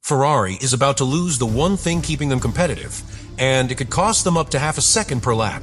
Ferrari is about to lose the one thing keeping them competitive, and it could cost them up to half a second per lap.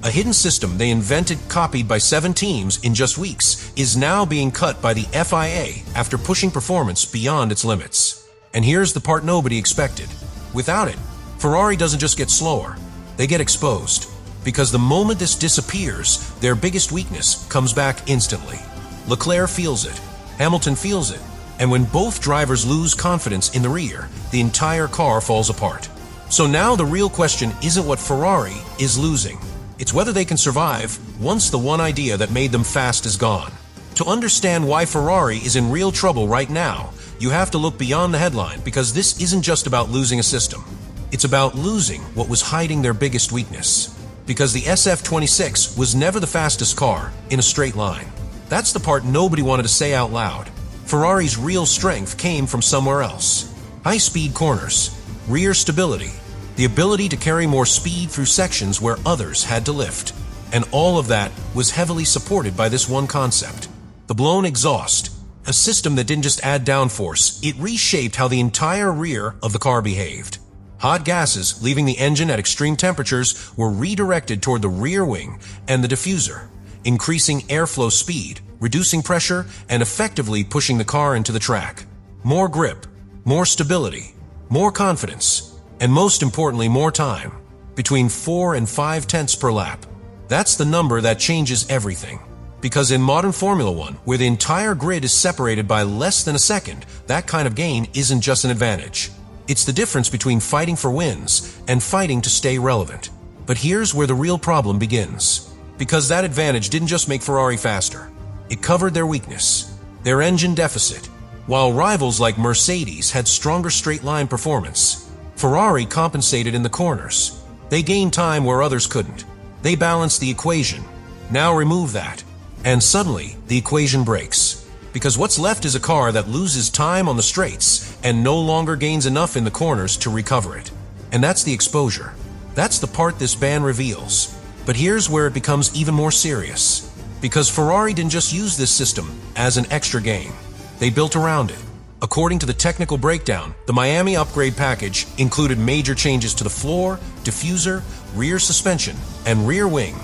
A hidden system they invented, copied by 7 teams in just weeks, is now being cut by the FIA after pushing performance beyond its limits. And here's the part nobody expected. Without it, Ferrari doesn't just get slower, they get exposed. Because the moment this disappears, their biggest weakness comes back instantly. Leclerc feels it, Hamilton feels it, and when both drivers lose confidence in the rear, the entire car falls apart. So now the real question isn't what Ferrari is losing. It's whether they can survive once the one idea that made them fast is gone. To understand why Ferrari is in real trouble right now, you have to look beyond the headline, because this isn't just about losing a system. It's about losing what was hiding their biggest weakness. Because the SF26 was never the fastest car in a straight line. That's the part nobody wanted to say out loud. Ferrari's real strength came from somewhere else. High-speed corners, rear stability, the ability to carry more speed through sections where others had to lift. And all of that was heavily supported by this one concept. The blown exhaust, a system that didn't just add downforce, it reshaped how the entire rear of the car behaved. Hot gases leaving the engine at extreme temperatures were redirected toward the rear wing and the diffuser, increasing airflow speed, reducing pressure, and effectively pushing the car into the track. More grip, more stability, more confidence, and most importantly, more time, between 4 and 5 tenths per lap. That's the number that changes everything. Because in modern Formula One, where the entire grid is separated by less than a second, that kind of gain isn't just an advantage. It's the difference between fighting for wins and fighting to stay relevant. But here's where the real problem begins. Because that advantage didn't just make Ferrari faster. It covered their weakness, their engine deficit. While rivals like Mercedes had stronger straight-line performance, Ferrari compensated in the corners. They gained time where others couldn't. They balanced the equation. Now remove that, and suddenly the equation breaks. Because what's left is a car that loses time on the straights and no longer gains enough in the corners to recover it. And that's the exposure. That's the part this ban reveals. But here's where it becomes even more serious. Because Ferrari didn't just use this system as an extra gain. They built around it. According to the technical breakdown, the Miami upgrade package included major changes to the floor, diffuser, rear suspension, and rear wing,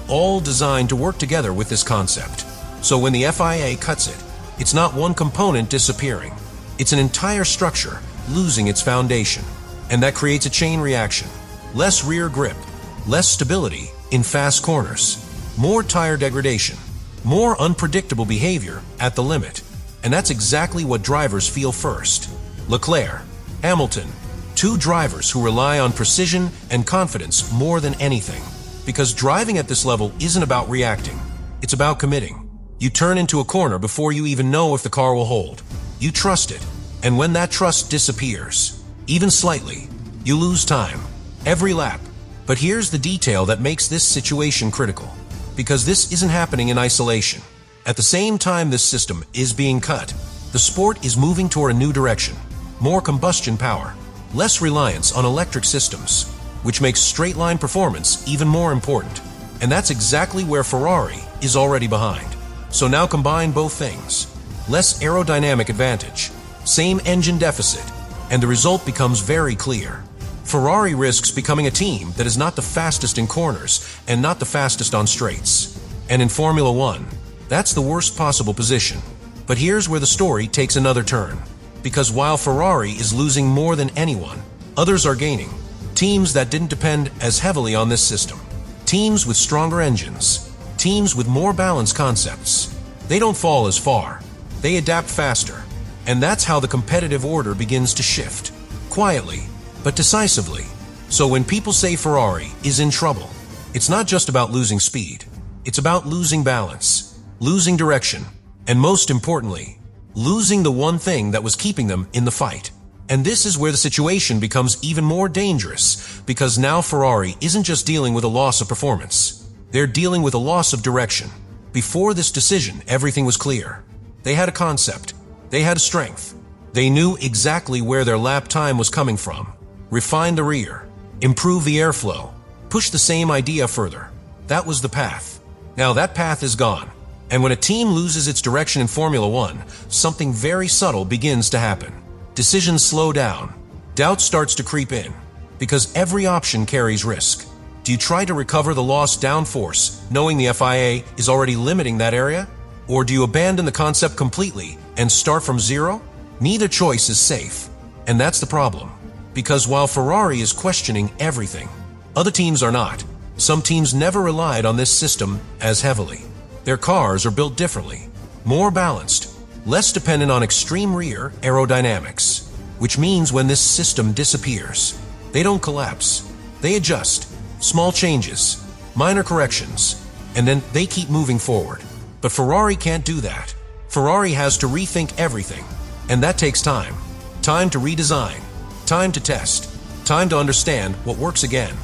all designed to work together with this concept. So when the FIA cuts it, it's not one component disappearing. It's an entire structure losing its foundation. And that creates a chain reaction. Less rear grip, less stability in fast corners, more tire degradation, more unpredictable behavior at the limit. And that's exactly what drivers feel first. Leclerc, Hamilton, 2 drivers who rely on precision and confidence more than anything. Because driving at this level isn't about reacting. It's about committing. You turn into a corner before you even know if the car will hold. You trust it. And when that trust disappears, even slightly, you lose time. Every lap. But here's the detail that makes this situation critical. Because this isn't happening in isolation. At the same time this system is being cut, the sport is moving toward a new direction. More combustion power, less reliance on electric systems, which makes straight-line performance even more important. And that's exactly where Ferrari is already behind. So now combine both things. Less aerodynamic advantage, same engine deficit, and the result becomes very clear. Ferrari risks becoming a team that is not the fastest in corners and not the fastest on straights. And in Formula One, that's the worst possible position. But here's where the story takes another turn. Because while Ferrari is losing more than anyone, others are gaining. Teams that didn't depend as heavily on this system. Teams with stronger engines. Teams with more balanced concepts. They don't fall as far. They adapt faster. And that's how the competitive order begins to shift. Quietly, but decisively. So when people say Ferrari is in trouble, it's not just about losing speed. It's about losing balance. Losing direction, and most importantly, losing the one thing that was keeping them in the fight. And this is where the situation becomes even more dangerous, because now Ferrari isn't just dealing with a loss of performance. They're dealing with a loss of direction. Before this decision, everything was clear. They had a concept. They had a strength. They knew exactly where their lap time was coming from. Refine the rear, improve the airflow, push the same idea further. That was the path. Now that path is gone. And when a team loses its direction in Formula One, something very subtle begins to happen. Decisions slow down. Doubt starts to creep in, because every option carries risk. Do you try to recover the lost downforce, knowing the FIA is already limiting that area? Or do you abandon the concept completely and start from zero? Neither choice is safe. And that's the problem. Because while Ferrari is questioning everything, other teams are not. Some teams never relied on this system as heavily. Their cars are built differently, more balanced, less dependent on extreme rear aerodynamics, which means when this system disappears, they don't collapse. They adjust, small changes, minor corrections, and then they keep moving forward. But Ferrari can't do that. Ferrari has to rethink everything, and that takes time. Time to redesign, time to test, time to understand what works again.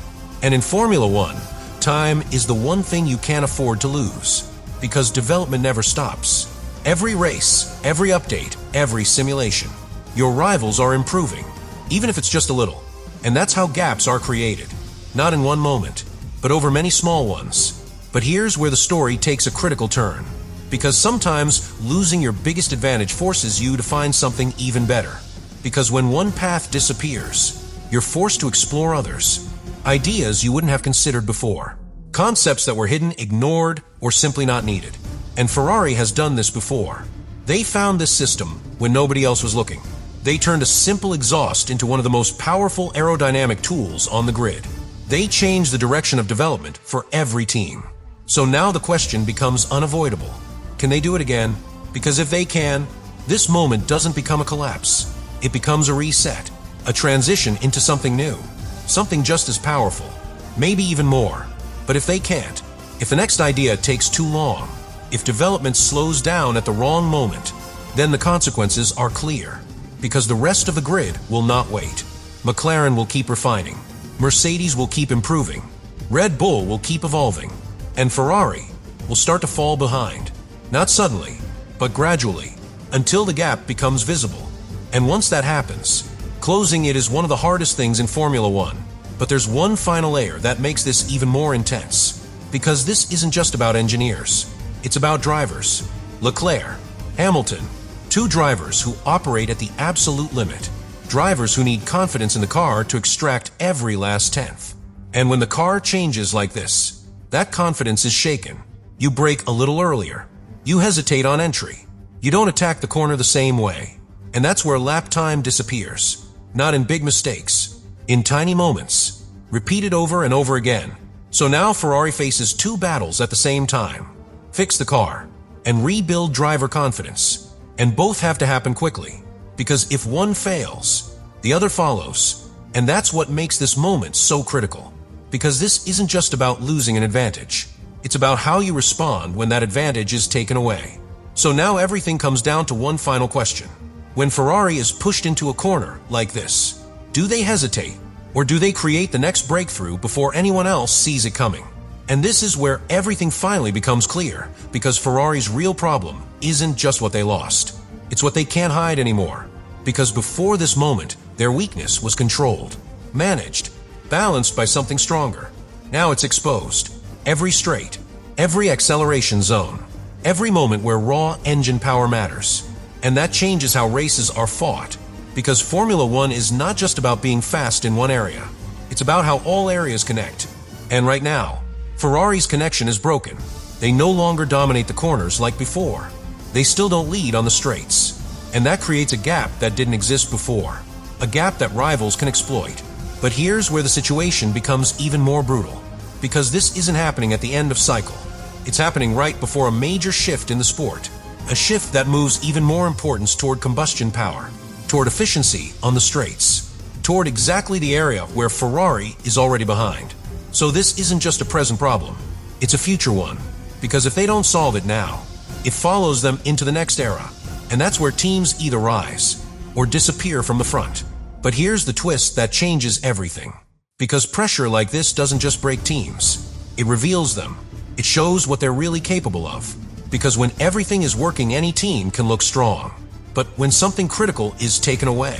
And in Formula One, time is the one thing you can't afford to lose, because development never stops. Every race, every update, every simulation, your rivals are improving, even if it's just a little. And that's how gaps are created. Not in one moment, but over many small ones. But here's where the story takes a critical turn. Because sometimes losing your biggest advantage forces you to find something even better. Because when one path disappears, you're forced to explore others. Ideas you wouldn't have considered before. Concepts that were hidden, ignored, or simply not needed. And Ferrari has done this before. They found this system when nobody else was looking. They turned a simple exhaust into one of the most powerful aerodynamic tools on the grid. They changed the direction of development for every team. So now the question becomes unavoidable. Can they do it again? Because if they can, this moment doesn't become a collapse. It becomes a reset, a transition into something new, something just as powerful, maybe even more. But if they can't, if the next idea takes too long, if development slows down at the wrong moment, then the consequences are clear. Because the rest of the grid will not wait. McLaren will keep refining. Mercedes will keep improving. Red Bull will keep evolving. And Ferrari will start to fall behind. Not suddenly, but gradually, until the gap becomes visible. And once that happens, closing it is one of the hardest things in Formula One. But there's one final layer that makes this even more intense. Because this isn't just about engineers. It's about drivers. Leclerc, Hamilton, two drivers who operate at the absolute limit. Drivers who need confidence in the car to extract every last tenth. And when the car changes like this, that confidence is shaken. You brake a little earlier. You hesitate on entry. You don't attack the corner the same way. And that's where lap time disappears. Not in big mistakes. In tiny moments. Repeated over and over again. So now Ferrari faces two battles at the same time. Fix the car and rebuild driver confidence. And both have to happen quickly. Because if one fails, the other follows. And that's what makes this moment so critical. Because this isn't just about losing an advantage. It's about how you respond when that advantage is taken away. So now everything comes down to one final question. When Ferrari is pushed into a corner like this, do they hesitate? Or do they create the next breakthrough before anyone else sees it coming? And this is where everything finally becomes clear, because Ferrari's real problem isn't just what they lost. It's what they can't hide anymore. Because before this moment, their weakness was controlled, managed, balanced by something stronger. Now it's exposed. Every straight, every acceleration zone, every moment where raw engine power matters. And that changes how races are fought. Because Formula One is not just about being fast in one area. It's about how all areas connect. And right now, Ferrari's connection is broken. They no longer dominate the corners like before. They still don't lead on the straights. And that creates a gap that didn't exist before. A gap that rivals can exploit. But here's where the situation becomes even more brutal. Because this isn't happening at the end of cycle. It's happening right before a major shift in the sport. A shift that moves even more importance toward combustion power. Toward efficiency on the straights. Toward exactly the area where Ferrari is already behind. So this isn't just a present problem. It's a future one. Because if they don't solve it now, it follows them into the next era. And that's where teams either rise or disappear from the front. But here's the twist that changes everything. Because pressure like this doesn't just break teams. It reveals them. It shows what they're really capable of. Because when everything is working, any team can look strong. But when something critical is taken away,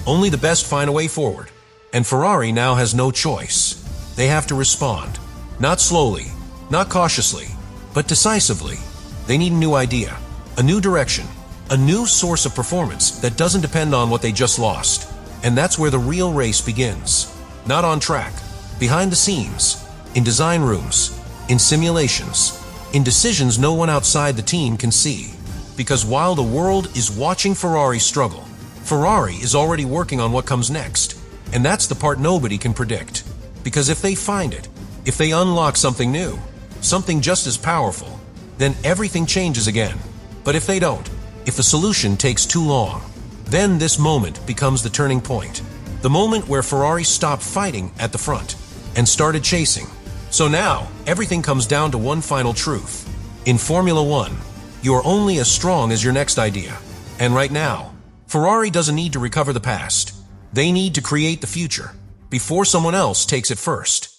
only the best find a way forward. And Ferrari now has no choice. They have to respond. Not slowly, not cautiously, but decisively. They need a new idea, a new direction, A new source of performance that doesn't depend on what they just lost. And that's where the real race begins. Not on track, behind the scenes, in design rooms, in simulations, in decisions no one outside the team can see. Because while the world is watching Ferrari struggle, Ferrari is already working on what comes next. And that's the part nobody can predict. Because if they find it, if they unlock something new, something just as powerful, then everything changes again. But if they don't, if the solution takes too long, then this moment becomes the turning point. The moment where Ferrari stopped fighting at the front and started chasing. So now, everything comes down to one final truth. In Formula One, you are only as strong as your next idea. And right now, Ferrari doesn't need to recover the past. They need to create the future before someone else takes it first.